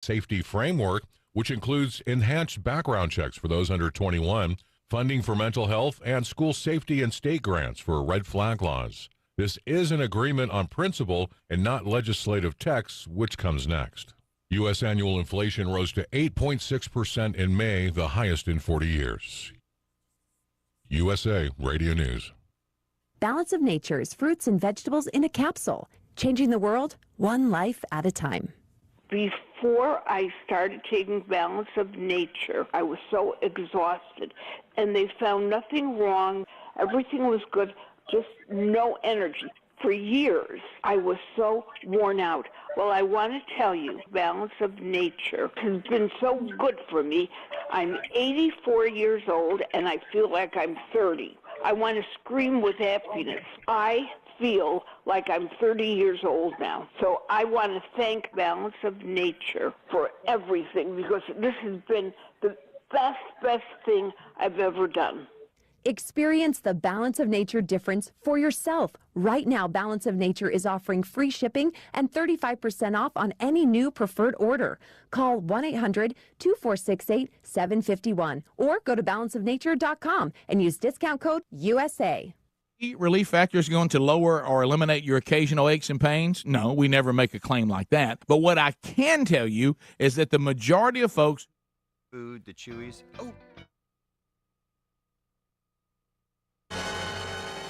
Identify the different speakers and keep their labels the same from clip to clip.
Speaker 1: safety framework, which includes enhanced background checks for those under 21, funding for mental health, and school safety and state grants for red flag laws. This is an agreement on principle and not legislative text, which comes next. U.S. annual inflation rose to 8.6% in May, the highest in 40 years. USA Radio News.
Speaker 2: Balance of Nature's fruits and vegetables in a capsule, changing the world one life at a time.
Speaker 3: Before I started taking Balance of Nature, I was so exhausted, and they found nothing wrong. Everything was good, just no energy. For years, I was so worn out. Well, I want to tell you, Balance of Nature has been so good for me. I'm 84 years old, and I feel like I'm 30. I want to scream with happiness. I feel like I'm 30 years old now. So I want to thank Balance of Nature for everything, because this has been the best thing I've ever done.
Speaker 2: Experience the Balance of Nature difference for yourself. Right now, Balance of Nature is offering free shipping and 35% off on any new preferred order. Call 1-800-2468-751 or go to balanceofnature.com and use discount code USA.
Speaker 4: Relief Factor is going to lower or eliminate your occasional aches and pains? No, we never make a claim like that. But what I can tell you is that the majority of folks...
Speaker 5: Food, the Chewies... Oh.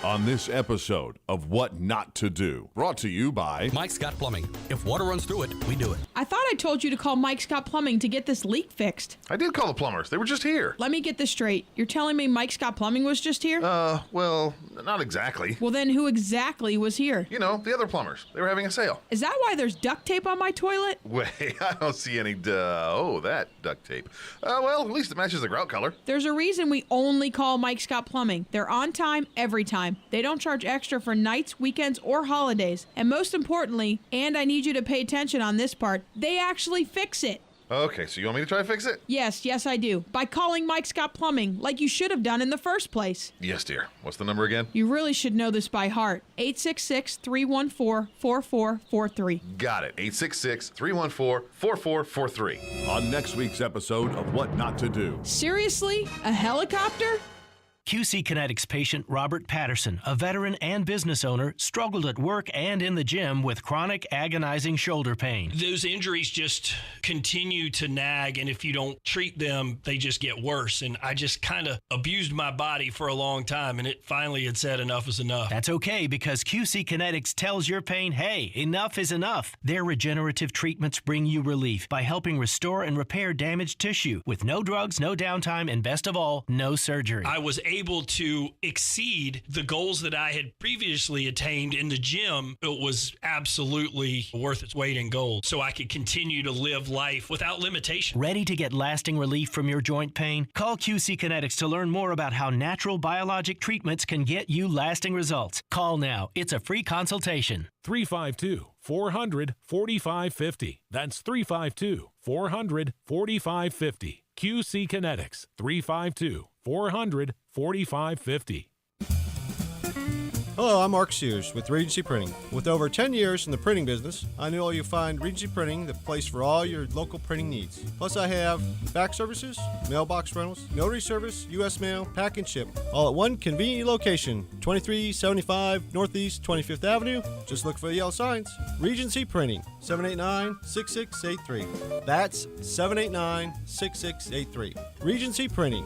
Speaker 6: On this episode of What Not to Do, brought to you by
Speaker 7: Mike Scott Plumbing. If water runs through it, we do it.
Speaker 8: I thought I told you to call Mike Scott Plumbing to get this leak fixed.
Speaker 9: I did call the plumbers. They were just here.
Speaker 8: Let me get this straight. You're telling me Mike Scott Plumbing was just here?
Speaker 9: Well, not exactly.
Speaker 8: Well, then who exactly was here?
Speaker 9: You know, the other plumbers. They were having a sale.
Speaker 8: Is that why there's duct tape on my toilet?
Speaker 9: Wait, I don't see any, that duct tape. Well, at least it matches the grout color.
Speaker 8: There's a reason we only call Mike Scott Plumbing. They're on time, every time. They don't charge extra for nights, weekends, or holidays. And most importantly, and I need you to pay attention on this part, they actually fix it.
Speaker 9: Okay, so you want me to try to fix it?
Speaker 8: Yes, I do. By calling Mike Scott Plumbing, like you should have done in the first place.
Speaker 9: Yes, dear. What's the number again?
Speaker 8: You really should know this by heart. 866-314-4443.
Speaker 9: Got it. 866-314-4443.
Speaker 6: On next week's episode of What Not to Do.
Speaker 8: Seriously? A helicopter?
Speaker 10: QC Kinetics patient Robert Patterson, a veteran and business owner, struggled at work and in the gym with chronic, agonizing shoulder pain.
Speaker 11: Those injuries just continue to nag, and if you don't treat them, they just get worse. And I just kind of abused my body for a long time, and it finally had said enough is enough.
Speaker 10: That's okay, because QC Kinetics tells your pain, hey, enough is enough. Their regenerative treatments bring you relief by helping restore and repair damaged tissue with no drugs, no downtime, and best of all, no surgery.
Speaker 11: I was able to exceed the goals that I had previously attained in the gym. It was absolutely worth its weight in gold, so I could continue to live life without limitation.
Speaker 10: Ready to get lasting relief from your joint pain? Call QC Kinetics to learn more about how natural biologic treatments can get you lasting results. Call now. It's a free consultation.
Speaker 12: 352-400-4550. That's 352-400-4550. QC Kinetics, 352-400-4550.
Speaker 13: Hello, I'm Mark Sears with Regency Printing. With over 10 years in the printing business, I know you'll find Regency Printing the place for all your local printing needs. Plus, I have fax services, mailbox rentals, notary service, U.S. mail, pack and ship, all at one convenient location, 2375 Northeast 25th Avenue. Just look for the yellow signs. Regency Printing, 789-6683. That's 789-6683. Regency Printing.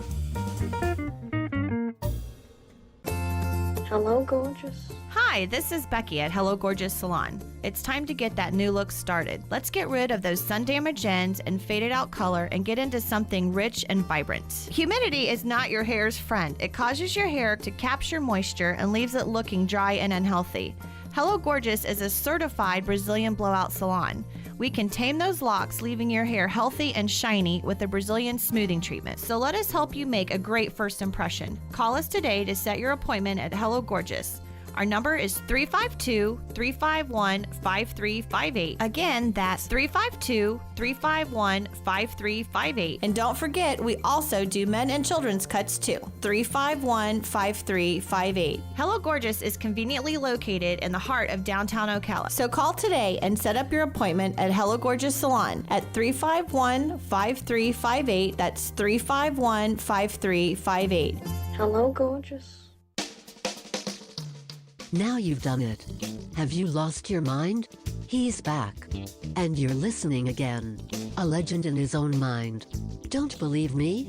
Speaker 14: Hello, gorgeous.
Speaker 15: Hi, this is Becky at Hello Gorgeous Salon. It's time to get that new look started. Let's get rid of those sun-damaged ends and faded out color and get into something rich and vibrant. Humidity is not your hair's friend. It causes your hair to capture moisture and leaves it looking dry and unhealthy. Hello Gorgeous is a certified Brazilian blowout salon. We can tame those locks, leaving your hair healthy and shiny with a Brazilian smoothing treatment. So let us help you make a great first impression. Call us today to set your appointment at Hello Gorgeous. Our number is 352-351-5358. Again, that's 352-351-5358. And don't forget, we also do men and children's cuts too. 351-5358. Hello Gorgeous is conveniently located in the heart of downtown Ocala. So call today and set up your appointment at Hello Gorgeous Salon at 351-5358. That's 351-5358.
Speaker 14: Hello, gorgeous.
Speaker 16: Now you've done it. Have you lost your mind? He's back. And you're listening again. A legend in his own mind. Don't believe me?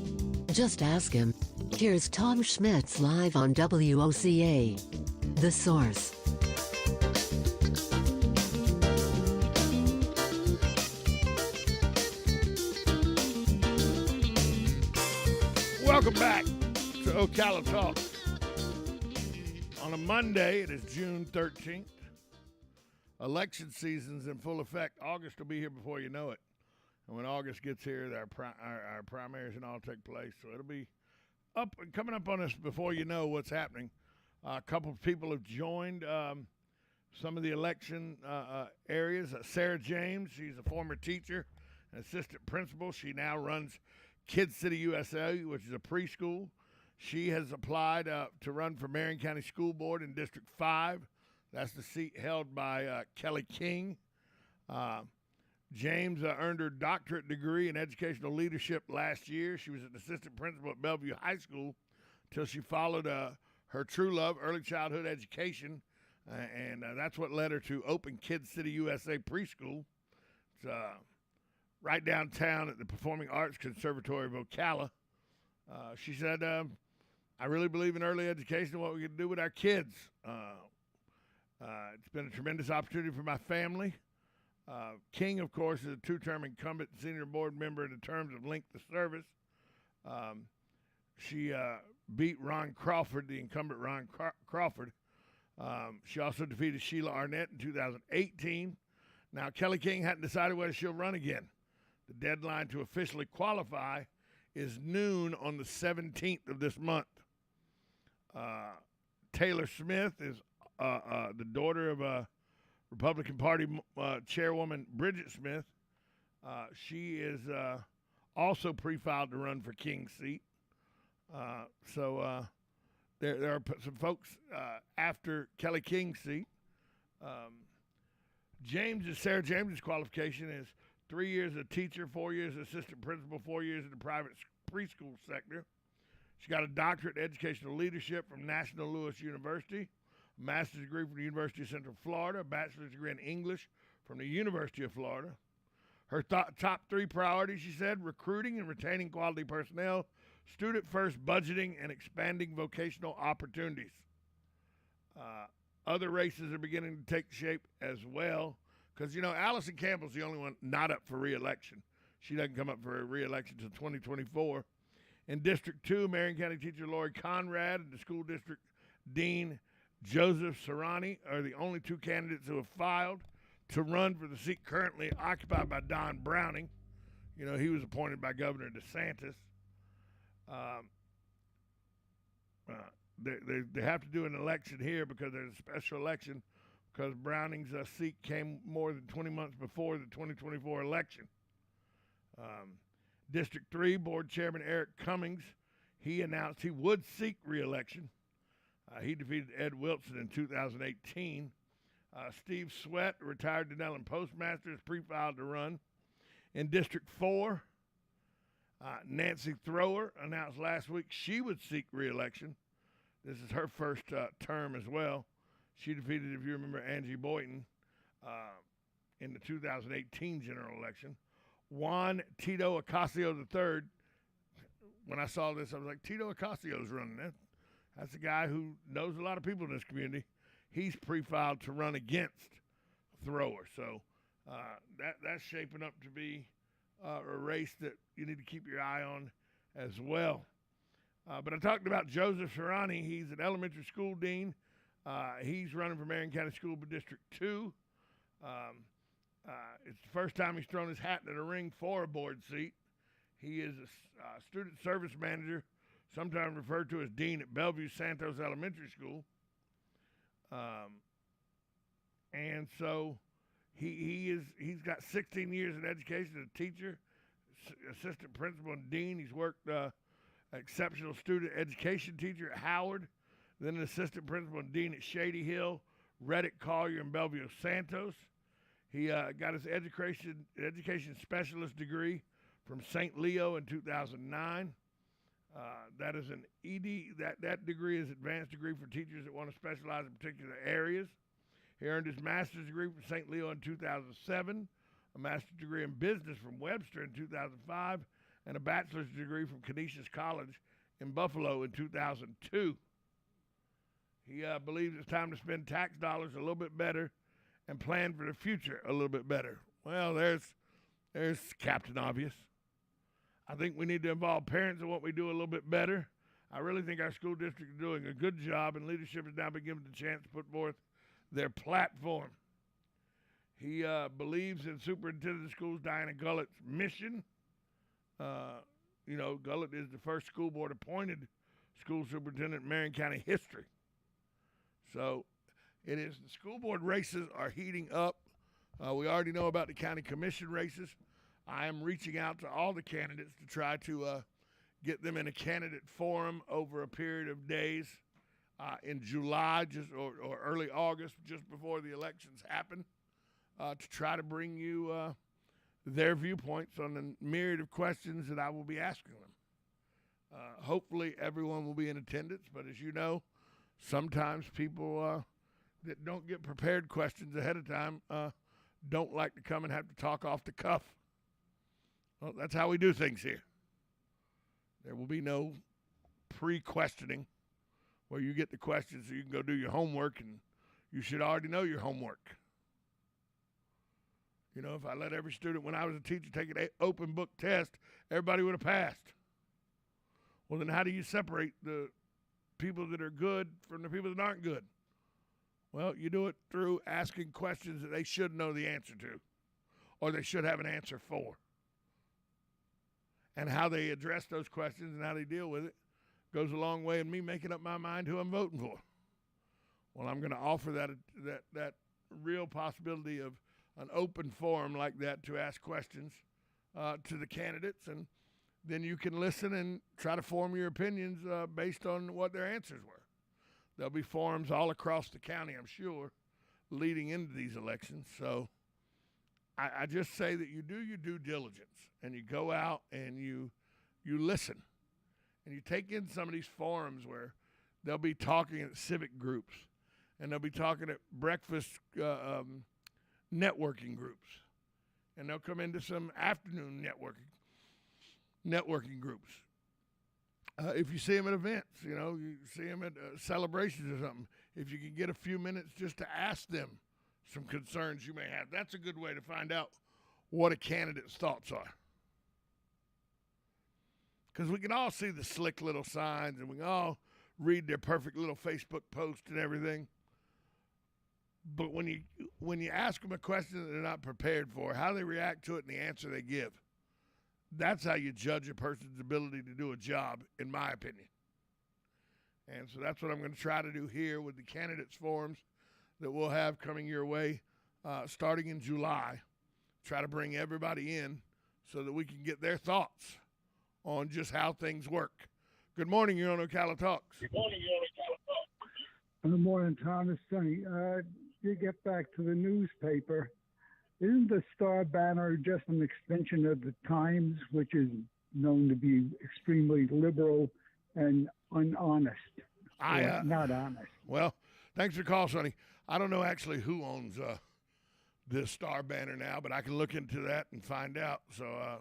Speaker 16: Just ask him. Here's Tom Schmitz live on WOCA. The Source.
Speaker 17: Welcome back to Ocala Talk. On a Monday, it is June 13th. Election season's in full effect. August will be here before you know it. And when August gets here, our primaries and all take place. So it'll be coming up on us before you know what's happening. A couple of people have joined some of the election areas. Sarah James, she's a former teacher and assistant principal. She now runs Kids City USA, which is a preschool. She has applied to run for Marion County School Board in District 5. That's the seat held by Kelly King. James earned her doctorate degree in educational leadership last year. She was an assistant principal at Bellevue High School until she followed her true love, early childhood education, and that's what led her to open Kids City USA Preschool. It's right downtown at the Performing Arts Conservatory of Ocala. She said, I really believe in early education and what we can do with our kids. It's been a tremendous opportunity for my family. King, of course, is a two-term incumbent senior board member in terms of length of service. She beat Ron Crawford, the incumbent Ron Crawford. She also defeated Sheila Arnett in 2018. Now, Kelly King hadn't decided whether she'll run again. The deadline to officially qualify is noon on the 17th of this month. Taylor Smith is the daughter of Republican Party Chairwoman Bridget Smith. She is also pre-filed to run for King's seat. So there are some folks after Kelly King's seat. Sarah James's qualification is 3 years as a teacher, 4 years as assistant principal, 4 years in the private preschool sector. She got a doctorate in educational leadership from National Louis University, a master's degree from the University of Central Florida, a bachelor's degree in English from the University of Florida. Her top three priorities, she said: recruiting and retaining quality personnel, student-first budgeting, and expanding vocational opportunities. Other races are beginning to take shape as well, because, Allison Campbell's the only one not up for re-election. She doesn't come up for a re-election until 2024. In District 2, Marion County teacher Lori Conrad and the school district dean Joseph Serrani are the only two candidates who have filed to run for the seat currently occupied by Don Browning. He was appointed by Governor DeSantis. They have to do an election here because there's a special election because Browning's seat came more than 20 months before the 2024 election. District 3 Board Chairman Eric Cummings, he announced he would seek re-election. He defeated Ed Wilson in 2018. Steve Sweat, retired Denellen postmaster, is pre-filed to run. In District 4, Nancy Thrower announced last week she would seek re-election. This is her first term as well. She defeated, if you remember, Angie Boynton in the 2018 general election. Juan Tito Ocasio III. When I saw this, I was like, Tito Ocasio's running. That's a guy who knows a lot of people in this community. He's pre-filed to run against Thrower. So that's shaping up to be a race that you need to keep your eye on as well. But I talked about Joseph Serrani. He's an elementary school dean. He's running for Marion County School District 2. It's the first time he's thrown his hat in a ring for a board seat. He is a student service manager, sometimes referred to as dean at Bellevue Santos Elementary School. And so he's got 16 years in education as a teacher, assistant principal and dean. He's worked exceptional student education teacher at Howard, then an assistant principal and dean at Shady Hill, Reddick, Collier, and Bellevue Santos. He got his education specialist degree from St. Leo in 2009. That is an ED. That degree is advanced degree for teachers that want to specialize in particular areas. He earned his master's degree from St. Leo in 2007, a master's degree in business from Webster in 2005, and a bachelor's degree from Canisius College in Buffalo in 2002. He believes it's time to spend tax dollars a little bit better and plan for the future a little bit better. Well, there's Captain Obvious. I think we need to involve parents in what we do a little bit better. I really think our school district is doing a good job, and leadership has now been given the chance to put forth their platform. He believes in Superintendent of Schools Diana Gullett's mission. Gullett is the first school board appointed school superintendent in Marion County history. So it is, the school board races are heating up. We already know about the county commission races. I am reaching out to all the candidates to try to get them in a candidate forum over a period of days in July or early August, just before the elections happen, to try to bring you their viewpoints on the myriad of questions that I will be asking them. Hopefully everyone will be in attendance, but as you know, sometimes people that don't get prepared questions ahead of time don't like to come and have to talk off the cuff. Well, that's how we do things here. There will be no pre-questioning where you get the questions so you can go do your homework, and you should already know your homework. You know, if I let every student, when I was a teacher, take an open book test, everybody would have passed. Well, then how do you separate the people that are good from the people that aren't good? Well, you do it through asking questions that they should know the answer to, or they should have an answer for. And how they address those questions and how they deal with it goes a long way in me making up my mind who I'm voting for. Well, I'm going to offer that real possibility of an open forum like that to ask questions to the candidates, and then you can listen and try to form your opinions based on what their answers were. There'll be forums all across the county, I'm sure, leading into these elections. So I just say that you do your due diligence, and you go out and you listen, and you take in some of these forums where they'll be talking at civic groups, and they'll be talking at breakfast networking groups, and they'll come into some afternoon networking groups. If you see them at events, you see them at celebrations or something, if you can get a few minutes just to ask them some concerns you may have, that's a good way to find out what a candidate's thoughts are. Because we can all see the slick little signs, and we can all read their perfect little Facebook post and everything. But when you ask them a question that they're not prepared for, how they react to it and the answer they give, that's how you judge a person's ability to do a job, in my opinion. And so that's what I'm going to try to do here with the candidates forums that we'll have coming your way starting in July. Try to bring everybody in so that we can get their thoughts on just how things work. Good morning, you're on Ocala Talks.
Speaker 14: Good morning, Tom. It's Sonny. To get back to the newspaper, isn't the Star Banner just an extension of the Times, which is known to be extremely liberal and unhonest? Not honest.
Speaker 17: Well, thanks for the call, Sonny. I don't know actually who owns this Star Banner now, but I can look into that and find out. So, I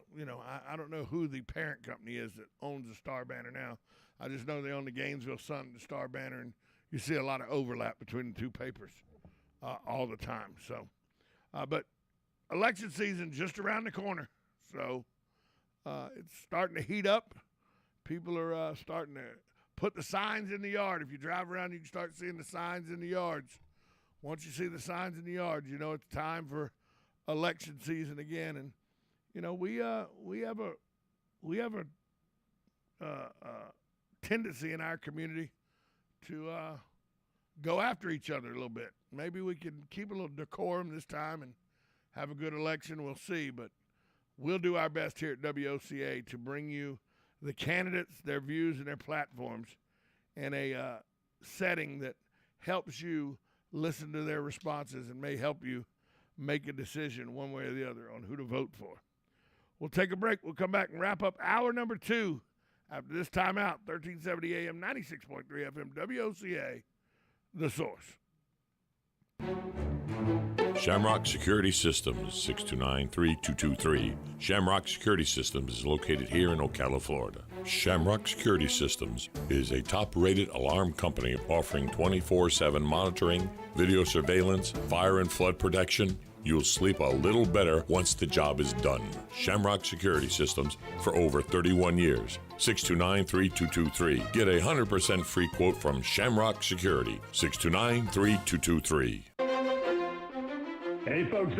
Speaker 17: don't know who the parent company is that owns the Star Banner now. I just know they own the Gainesville Sun and the Star Banner, and you see a lot of overlap between the two papers all the time. So, but election season just around the corner. So it's starting to heat up. People are starting to put the signs in the yard. If you drive around, you can start seeing the signs in the yards. Once you see the signs in the yard, you know it's time for election season again. And we have a tendency in our community to go after each other a little bit. Maybe we can keep a little decorum this time and have a good election. We'll see, but we'll do our best here at WOCA to bring you the candidates, their views, and their platforms in a setting that helps you listen to their responses and may help you make a decision one way or the other on who to vote for. We'll take a break. We'll come back and wrap up hour number 2 after this timeout. 1370 AM, 96.3 FM, WOCA, The Source.
Speaker 18: Shamrock Security Systems, 629-3223. Shamrock Security Systems is located here in Ocala, Florida. Shamrock Security Systems is a top-rated alarm company offering 24/7 monitoring, video surveillance, fire and flood protection. You'll sleep a little better once the job is done. Shamrock Security Systems for over 31 years. 629-3223. Get a 100% free quote from Shamrock Security. 629-3223.
Speaker 19: Hey, folks.